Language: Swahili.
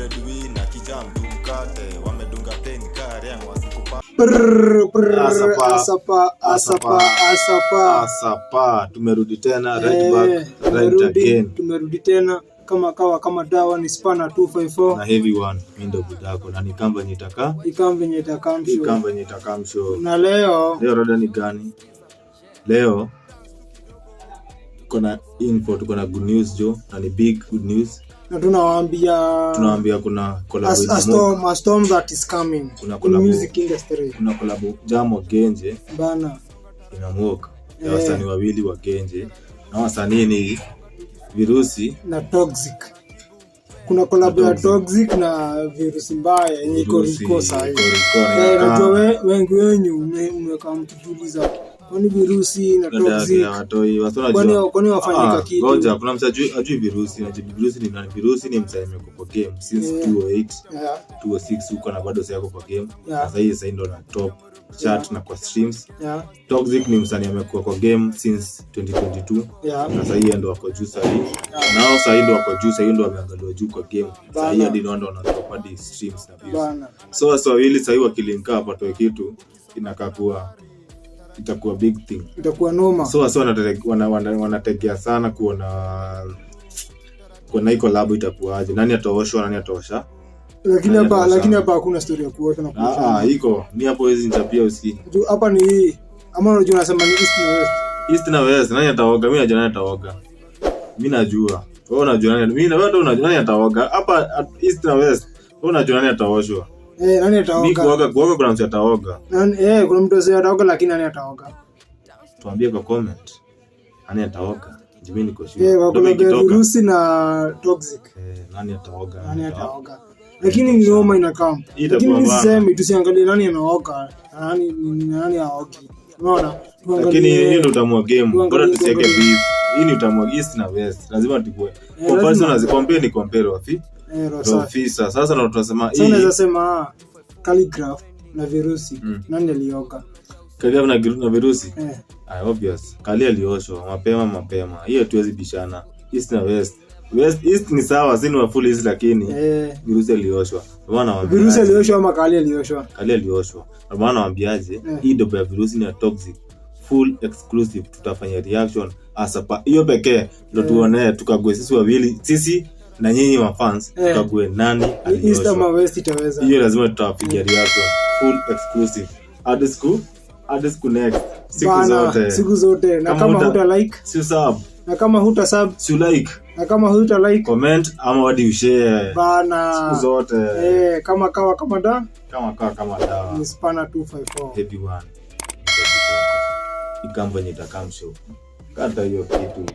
bedwi na kijam dumkate wamedunga plain kare yangu wasikupa asapa tumerudi tena right back right again tumerudi tena kama dawa ni Spanner 254 na heavy one mindo budako na nikamba nyitakamsho na leo rada ni gani leo kuna info tuko na good news jo na ni big good news na tunawaambia kuna collaboration a storm that is coming in music industry. Kuna collab Jamo Genje bana inamuoka ya wasanii wawili wa Genje na wasanii ni Virusi na Toxic. Kuna collab ya Toxic na Virusi mbaya yenye iko sawa. Najua wengi wenyu mmekaa mkijiuliza kwani Virusi na Toxic kwani wafanyika kitu. Ngoja kuna msajui ajui Virusi na Virusi ni nani? Virusi ni msanii kwa game since 2008 2006 huko na bado sasa kwa game. Sasa ndo na top chart na kwa streams. Toxic ni msanii amekuwa kwa game since 2022. Na sasa ndo wako juu sasa. Nao sasa ndo wako juu, sasa ndo wameangaliwa juu kwa game. Sasa ndio ndo wanatopa di streams na views. So wawili sasa wakilink up watoe kitu inakaa kuwa itakuwa big thing, itakuwa noma. So wanategea sana kuona iko collab itakuwaje, nani ataoshwa nani ataosha. Lakini hapa hakuna story ya kuosha na kuosha. Iko ni hapo hizi nitapia usikii hapa ni hii ama unajua unasema ni east na west nani ataoga. Mimi najua nani ataoga, mimi najua wewe unajua nani, mimi na wewe unajua nani ataoga hapa east na west. Wewe unajua nani ataoshwa. Nani ataoga? Mimi kuoga kuna mtu ataoga. Kuna mtu ataoga lakini nani ataoga? Tuambie kwa comment. Nani ataoga? Mimi niko sure. Kuna Virusi na Toxic. Nani ataoga? Nani ataoga? Lakini ni noma inakaa. Lakini sisemi tusiangalie nani anaoga, nani haogi. Unaona? Lakini hii ndio utamwa game. Bora tusiweke beef. Hii ni utamwa east na west. Lazima tukue. Comparison azikompare ni compare wapi? Ofisa. Sasa ndo tunasema hii. Unaweza sema Calligraph na Virusi. Nani alioga? Calligraph na Virusi? Obvious. Kali alioshwa mapema. Hiyo tuwezi bishana. East na west. East ni sawa, sini wa full east lakini Virusi alioshwa. Maana waambia Virusi alioshwa ama Kali alioshwa? Kali alioshwa. Maana waambiaje? Hii ndio ya Virusi na Toxic. Full exclusive tutafanya reaction asapa. Hiyo pekee ndio tuone tukague sisi wawili. Sisi na nyinyi ma fans tukague nani alioshwa. East ama west itaweza. Hiyo lazima tutapiga reaction full exclusive. Hadi siku next. Siku zote. Na kama huta like, si sub. Na kama huta sub, si like. Na kama huta like, comment ama wadi ushare. Bana. Siku zote. Kama da. Kama da. Ni Spanner 254. Happy one. Ikamba nyitakamsho. Kata hiyo kitu.